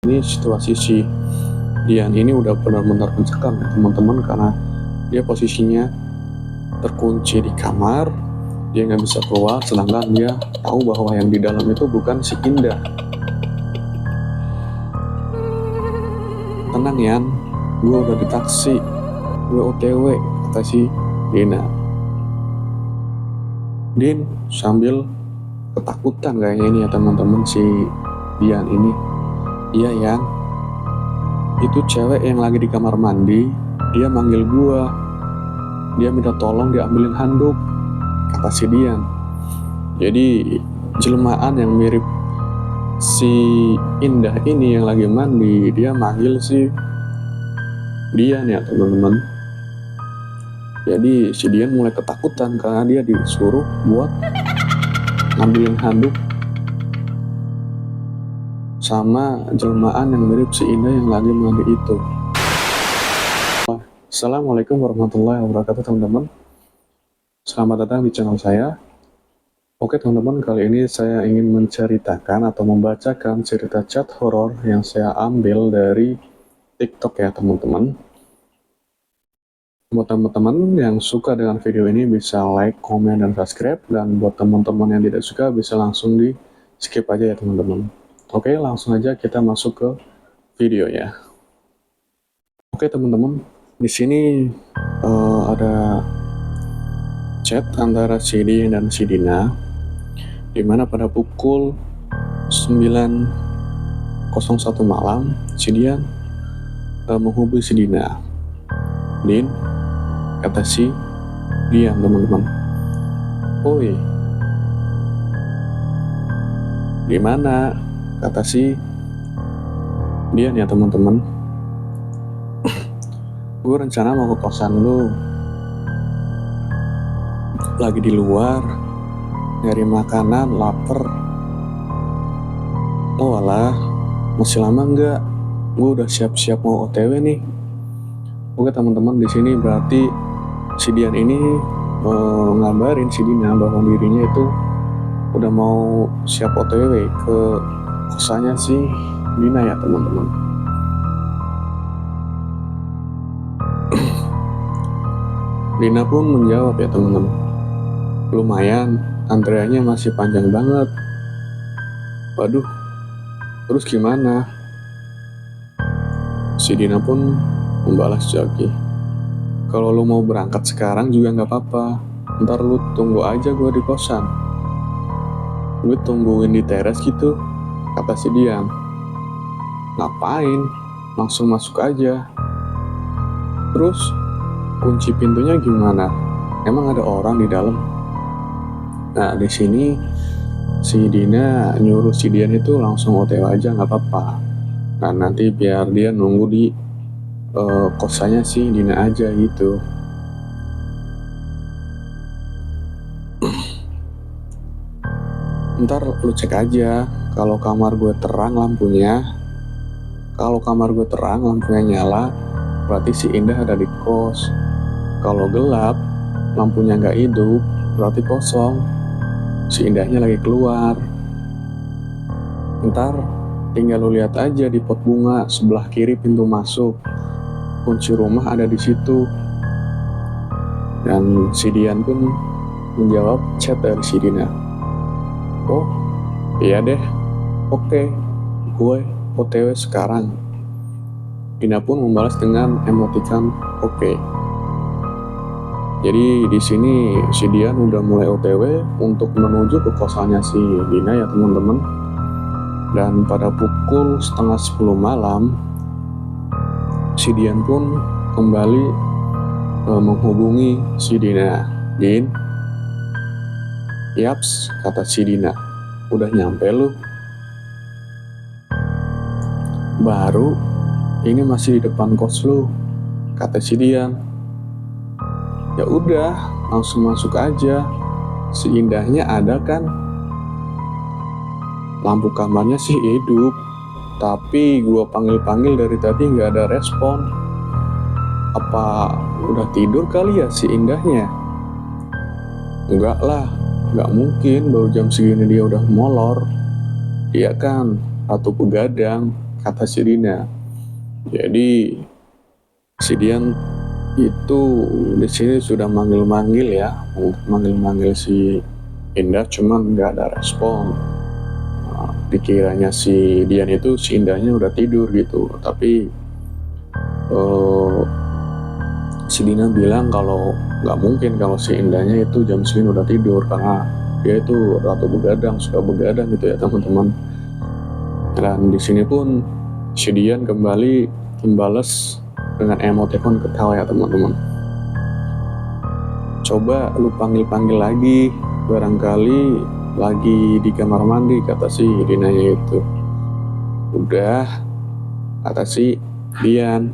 Ini situasi si Dian ini udah benar-benar mencekam ya teman-teman, karena dia posisinya terkunci di kamar, dia nggak bisa keluar, sedangkan dia tahu bahwa yang di dalam itu bukan si Indah. Tenang Yan, gue udah di taksi, gue OTW, kata si Dina. Din sambil ketakutan kayaknya ini ya teman-teman, si Dian ini. Iya Yan, itu cewek yang lagi di kamar mandi, dia manggil gua, dia minta tolong diambilin handuk, kata si Dian. Jadi jelmaan yang mirip si Indah ini yang lagi mandi, dia manggil si Dian ya teman-teman. Jadi si Dian mulai ketakutan karena dia disuruh buat ngambilin handuk sama jelmaan yang mirip si Indah yang lagi mandi itu. Assalamualaikum warahmatullahi wabarakatuh teman-teman. Selamat datang di channel saya. Oke teman-teman, kali ini saya ingin menceritakan atau membacakan cerita chat horor yang saya ambil dari TikTok ya teman-teman. Buat teman-teman yang suka dengan video ini bisa like, komen, dan subscribe. Dan buat teman-teman yang tidak suka bisa langsung di skip aja ya teman-teman. Oke, langsung aja kita masuk ke video ya. Oke teman-teman, di sini ada chat antara si Dian dan si Dina, dimana pada pukul 9.01 malam si Dian menghubungi si Dina. Din, kata si Dian teman-teman, oi, di mana? Kata si Dian ya teman-teman, gue rencana mau ke kosan lu, lagi di luar nyari makanan, lapar. Oh alah, masih lama nggak? Gue udah siap-siap mau OTW nih. Oke teman-teman, di sini berarti si Dian ini ngabarin si Dina bahwa dirinya itu udah mau siap OTW ke kosannya si Dina ya teman-teman. Dina pun menjawab ya teman-teman, lumayan, antreannya masih panjang banget. Waduh, terus gimana? Si Dina pun membalas lagi, kalau lu mau berangkat sekarang juga nggak apa-apa, ntar lu tunggu aja gue di kosan, gue tungguin di teras gitu, kata si Dian. Ngapain? Langsung masuk aja. Terus kunci pintunya gimana? Emang ada orang di dalam? Nah di sini si Dina nyuruh si Dian itu langsung OTW aja nggak apa-apa. Nah nanti biar dia nunggu di kosannya si Dina aja gitu. Ntar lu cek aja, kalau kamar gue terang lampunya, kalau kamar gue terang lampunya nyala, berarti si Indah ada di kos. Kalau gelap, lampunya nggak hidup, berarti kosong, si Indahnya lagi keluar. Ntar tinggal lu lihat aja di pot bunga sebelah kiri pintu masuk, kunci rumah ada di situ. Dan si Dian pun menjawab chat dari si Dina. Oh iya deh, oke, gue OTW sekarang. Dina pun membalas dengan emoticon oke. Jadi di sini si Dian udah mulai OTW untuk menuju ke kosannya si Dina ya teman-teman. Dan pada pukul 9:30 malam, si Dian pun kembali menghubungi si Dina. Din, yaps, kata si Dina, udah nyampe lu? Baru, ini masih di depan kos lu, kata si Dian. Ya udah, langsung masuk aja. Si Indahnya ada kan? Lampu kamarnya sih hidup, tapi gua panggil-panggil dari tadi nggak ada respon. Apa udah tidur kali ya si Indahnya? Enggak lah, nggak mungkin, baru jam segini dia udah molor. Dia kan ratu begadang, kata si Dina. Jadi si Dian itu di sini sudah manggil-manggil ya, manggil-manggil si Indah, cuman nggak ada respon. Dikiranya si Dian itu si Indahnya udah tidur gitu, tapi si Dina bilang kalau nggak mungkin kalau si Indahnya itu jam segini udah tidur, karena dia itu ratu begadang, suka begadang gitu ya teman-teman. Dan di sini pun si Dian kembali membalas dengan emoticon ketawa ya teman-teman. Coba lu panggil-panggil lagi, barangkali lagi di kamar mandi, kata si Dinanya itu. Udah, kata si Dian.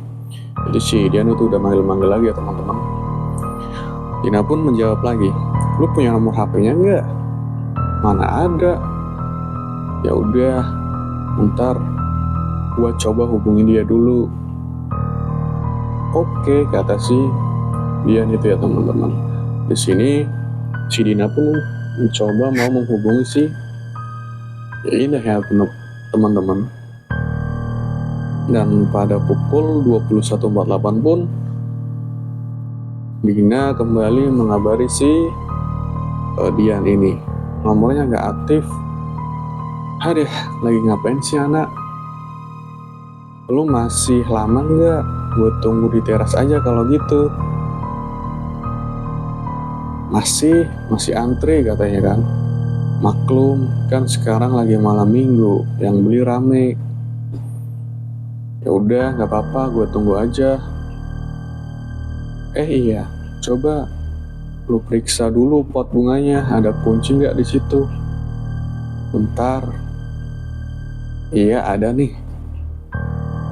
Jadi si Dian itu udah manggil-manggil lagi ya teman-teman. Dina pun menjawab lagi, lu punya nomor HP-nya nggak? Mana ada. Ya udah, ntar gua coba hubungin dia dulu. Oke, kata si Dian itu ya teman-teman. Di sini si Dina pun mencoba mau menghubungi si Indah ya teman-teman. Dan pada pukul 21.48 pun Dina kembali mengabari si Dian ini, nomornya nggak aktif. Aduh, lagi ngapain sih anak? Lu masih lama nggak? Gue tunggu di teras aja kalau gitu. Masih antri katanya kan. Maklum, kan sekarang lagi malam minggu, yang beli rame. Ya udah, nggak apa-apa, gue tunggu aja. Iya, coba lu periksa dulu pot bunganya, ada kunci nggak di situ? Bentar. Iya, ada nih.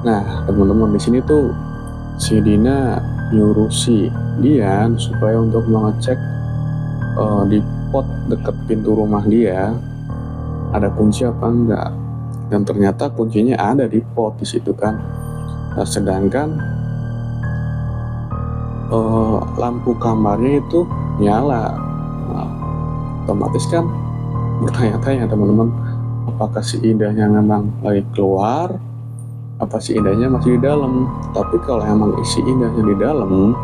Nah, teman-teman, di sini tuh si Dina nyuruh si Dian supaya untuk mengecek di pot deket pintu rumah dia ada kunci apa enggak. Dan ternyata kuncinya ada di pot di situ kan. Nah, sedangkan lampu kamarnya itu nyala. Nah, otomatis kan bertanya-tanya teman-teman, apakah si Indahnya memang lagi keluar, apa si Indahnya masih di dalam. Tapi kalau emang si Indahnya di dalam,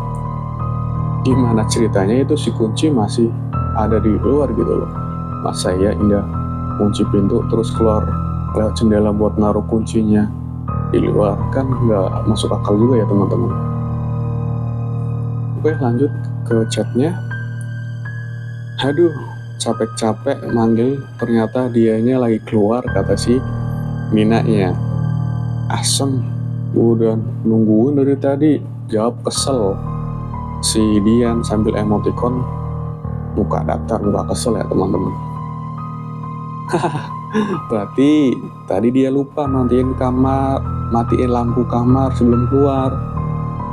gimana ceritanya itu si kunci masih ada di luar gitu loh. Masa ya Indah kunci pintu terus keluar lewat jendela buat naruh kuncinya di luar, kan nggak masuk akal juga ya teman-teman. Oke, lanjut ke chatnya. Aduh, capek-capek manggil, ternyata dianya lagi keluar, kata si Minanya. Asem, udah nungguin dari tadi, jawab kesel si Dian sambil emoticon muka datar, muka kesel ya teman-teman. Berarti tadi dia lupa matiin lampu kamar sebelum keluar.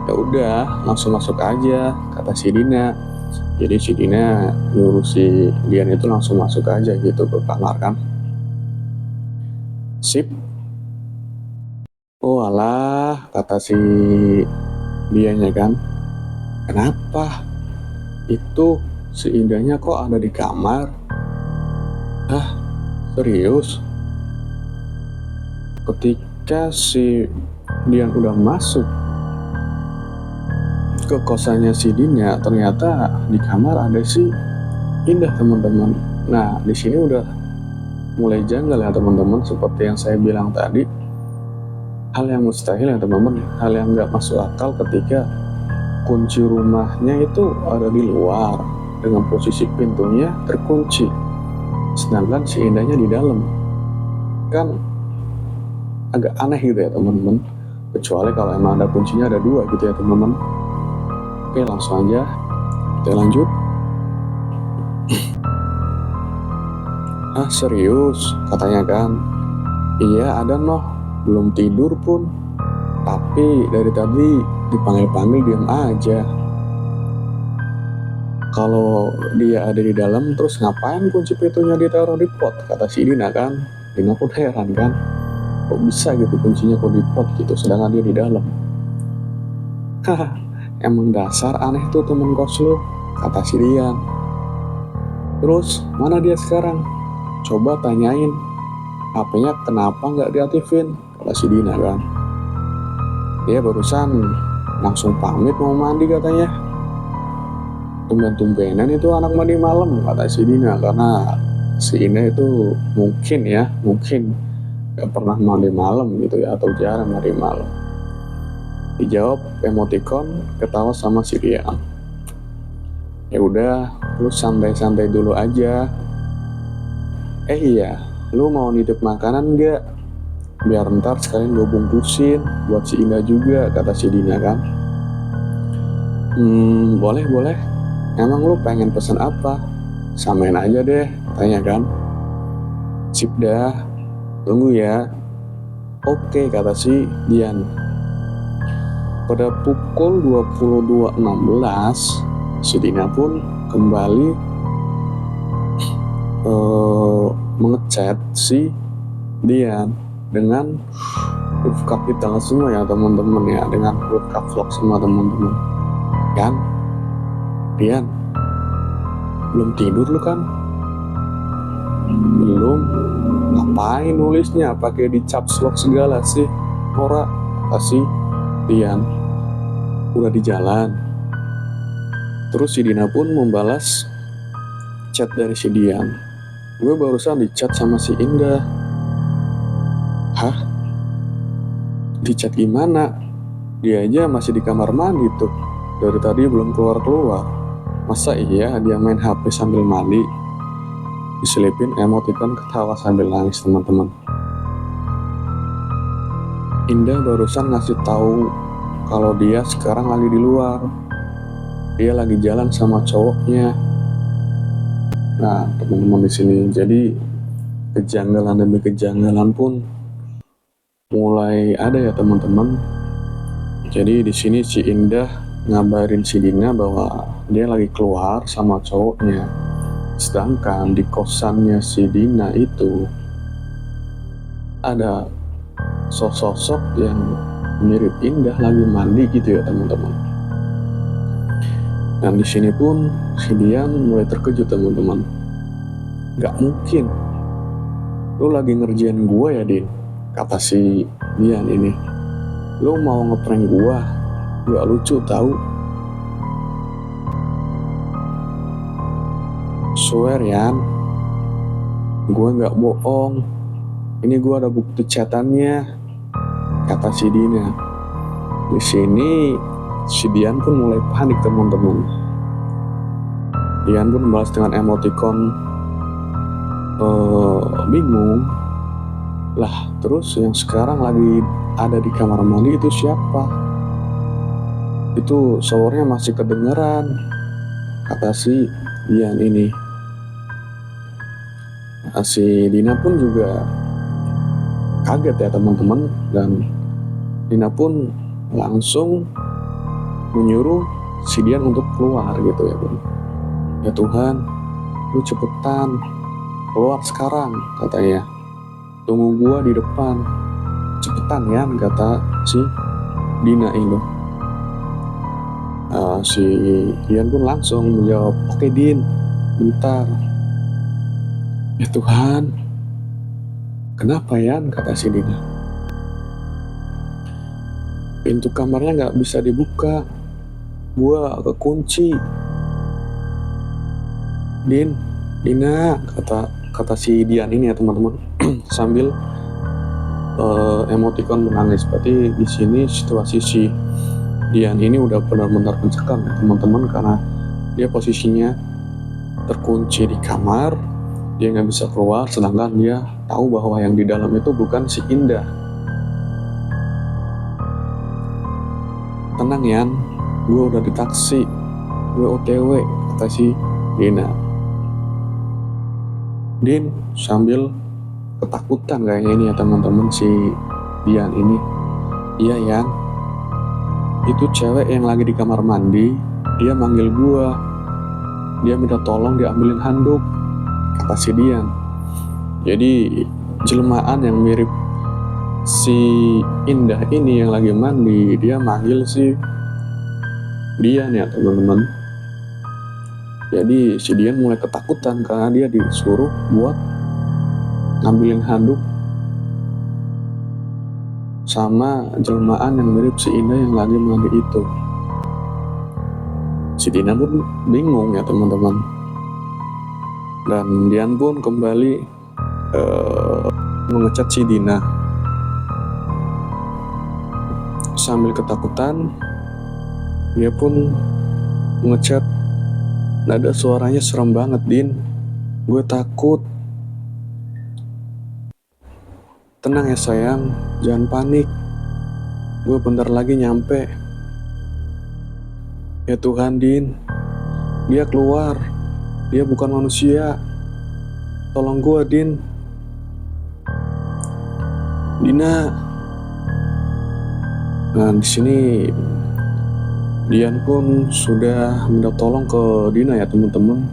Ya udah, langsung masuk aja, kata si Dina. Jadi si Dina nyuruh si Dian itu langsung masuk aja gitu ke kamar kan. Sip. Oh alah, kata si Dianya kan. Kenapa? Itu si Indahnya kok ada di kamar? Hah? Serius? Ketika si Dian udah masuk ke kosannya si Dina, ternyata di kamar ada si Indah teman-teman. Nah, di sini udah mulai janggal ya teman-teman, seperti yang saya bilang tadi. Hal yang mustahil ya teman-teman, hal yang nggak masuk akal ketika kunci rumahnya itu ada di luar dengan posisi pintunya terkunci, sedangkan si Indahnya di dalam. Kan agak aneh gitu ya teman-teman. Kecuali kalau emang ada kuncinya ada dua gitu ya teman-teman. Oke, langsung aja kita lanjut. Ah serius, katanya kan. Iya ada noh, belum tidur pun. Tapi dari tadi dipanggil-panggil diam aja. Kalau dia ada di dalam terus ngapain kunci pintunya ditaruh di pot, kata si Dina kan. Dina pun heran kan, kok bisa gitu kuncinya kok di pot gitu sedangkan dia di dalam. Haha, emang dasar aneh tuh temen kos lu, kata si Dian. Terus mana dia sekarang? Coba tanyain HP-nya kenapa nggak diaktifin, kata kata si Dina kan. Dia barusan langsung pamit mau mandi katanya. Tumben-tumbenan itu anak mandi malam kata si Dina, karena si Indah itu mungkin gak pernah mandi malam gitu ya, atau jarang mandi malam. Dijawab emoticon ketawa sama si Dian. Ya udah, lu santai-santai dulu aja. Iya, lu mau nitip makanan gak? Biar ntar sekalian gue bungkusin buat si Indah juga, kata si Dina kan. Boleh. Emang lu pengen pesen apa? Samain aja deh, tanya kan. Sip dah, tunggu ya. Oke, kata si Dian. Pada pukul 22.16, si Dina pun kembali mengechat si Dian dengan huruf kapital semua ya teman-teman ya, dengan huruf caps semua teman-teman. Kan, Dian, belum tidur lu kan? Belum. Ngapain nulisnya pakai di caps lock segala sih? Ora, kasih Dian. Udah di jalan. Terus si Dina pun membalas chat dari si Dian. Gue barusan di chat sama si Indah. Hah? Di chat gimana? Dia aja masih di kamar mandi tuh. Dari tadi belum keluar-keluar. Masa iya dia main HP sambil mandi? Diselipin emoticon ketawa sambil nangis teman-teman. Indah barusan ngasih tahu kalau dia sekarang lagi di luar. Dia lagi jalan sama cowoknya. Nah, teman-teman di sini, jadi kejanggalan demi kejanggalan pun mulai ada ya teman-teman. Jadi di sini si Indah ngabarin si Dina bahwa dia lagi keluar sama cowoknya. Sedangkan di kosannya si Dina itu ada sosok yang mirip Indah lagi mandi gitu ya teman-teman. Dan di sini pun si Dian mulai terkejut teman-teman. Gak mungkin, lu lagi ngerjain gua ya Din, kata si Dian ini. Lu mau ngeprank gua, gak lucu tahu. Swear Yan, gua gak bohong. Ini gua ada bukti chatannya, kata si Dina. Di sini si Dian pun mulai panik teman-teman. Dian pun membalas dengan emoticon bingung. Lah terus yang sekarang lagi ada di kamar mandi itu siapa? Itu suaranya masih kedengeran, kata si Dian ini. Nah, si Dina pun juga kaget ya teman-teman, dan Dina pun langsung menyuruh si Dian untuk keluar gitu ya bun. Ya Tuhan, lu cepetan keluar sekarang, katanya. Tunggu gua di depan. Cepetan ya, kata si Dina ini. Si Dian pun langsung menjawab, oke Din, bentar. Ya Tuhan, kenapa ya, kata si Dina. Pintu kamarnya gak bisa dibuka, gua kekunci. Din, Dina, kata si Dian ini ya teman-teman, sambil emoticon menangis. Berarti di sini situasi si Dian ini udah benar-benar mencekam ya teman-teman, karena dia posisinya terkunci di kamar, dia nggak bisa keluar, sedangkan dia tahu bahwa yang di dalam itu bukan si Indah. Tenang Yan, gue udah di taksi, gue OTW, kata si Dina. Din sambil ketakutan kayaknya ini ya teman-teman si Dian ini. Iya Yan, itu cewek yang lagi di kamar mandi, dia manggil gua, dia minta tolong diambilin handuk, kata si Dian. Jadi jelmaan yang mirip si Indah ini yang lagi mandi, dia manggil si Dian ya teman-teman. Jadi si Dian mulai ketakutan karena dia disuruh buat ngambilin handuk sama jelmaan yang mirip si Ina yang lagi mandi itu. Si Dina pun bingung ya teman-teman. Dan Dian pun kembali mengecat si Dina. Sambil ketakutan, dia pun mengecat. Nada suaranya serem banget, Din. Gue takut. Tenang ya sayang, jangan panik. Gue bentar lagi nyampe. Ya Tuhan, Din. Dia keluar. Dia bukan manusia. Tolong gue, Din. Dina. Nah, di sini Dian pun sudah minta tolong ke Dina ya teman-teman.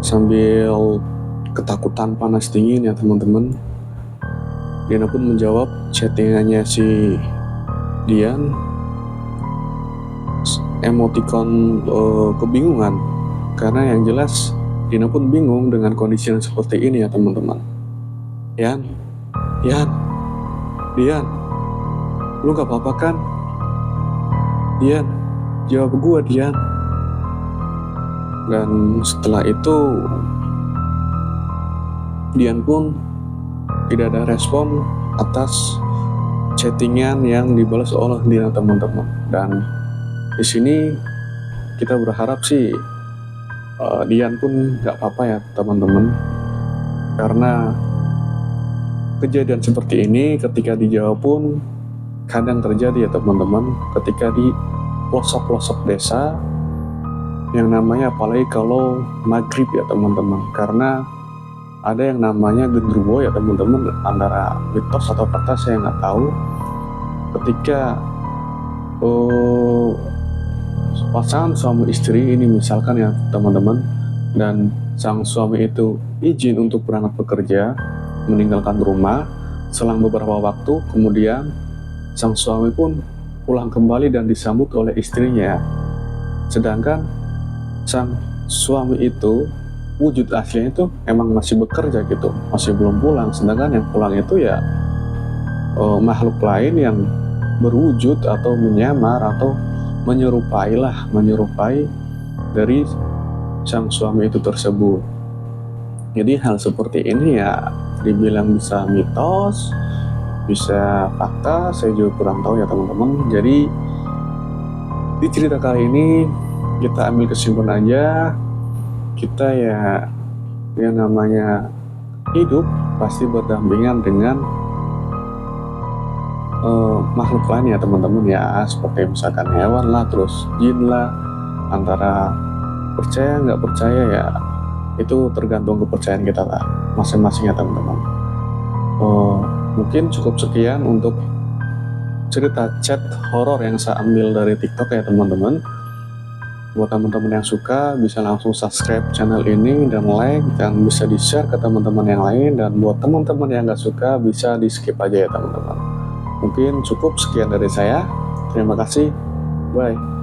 Sambil ketakutan panas dingin ya teman-teman. Dina pun menjawab chattingannya si Dian, emoticon kebingungan, karena yang jelas Dina pun bingung dengan kondisi yang seperti ini ya teman-teman. Dian, lu gak apa-apa kan? Dian, jawab gue Dian. Dan setelah itu Dian pun tidak ada respon atas chattingan yang dibalas oleh Dina teman-teman. Dan di sini kita berharap sih Dian pun nggak apa-apa ya teman-teman, karena kejadian seperti ini ketika dijawab pun kadang terjadi ya teman-teman, ketika di pelosok-pelosok desa yang namanya, apalagi kalau maghrib ya teman-teman, karena ada yang namanya gendruwo ya teman-teman, antara mitos atau fakta saya nggak tahu. Ketika pasangan suami istri ini misalkan ya teman-teman, dan sang suami itu izin untuk berangkat bekerja, meninggalkan rumah, selang beberapa waktu kemudian sang suami pun pulang kembali dan disambut oleh istrinya. Sedangkan sang suami itu wujud aslinya itu emang masih bekerja gitu, masih belum pulang. Sedangkan yang pulang itu ya makhluk lain yang berwujud atau menyamar atau menyerupai dari sang suami itu tersebut. Jadi hal seperti ini ya dibilang bisa mitos, bisa fakta, saya juga kurang tahu ya teman-teman. Jadi di cerita kali ini kita ambil kesimpulan aja, kita ya yang namanya hidup pasti berdampingan dengan makhluk lain ya teman-teman ya, seperti misalkan hewan lah, terus jin lah. Antara percaya nggak percaya ya itu tergantung kepercayaan kita lah masing-masing ya teman-teman. Mungkin cukup sekian untuk cerita chat horor yang saya ambil dari TikTok ya teman-teman. Buat teman-teman yang suka bisa langsung subscribe channel ini dan like, dan bisa di share ke teman-teman yang lain. Dan buat teman-teman yang nggak suka bisa di skip aja ya teman-teman. Mungkin cukup sekian dari saya. Terima kasih. Bye.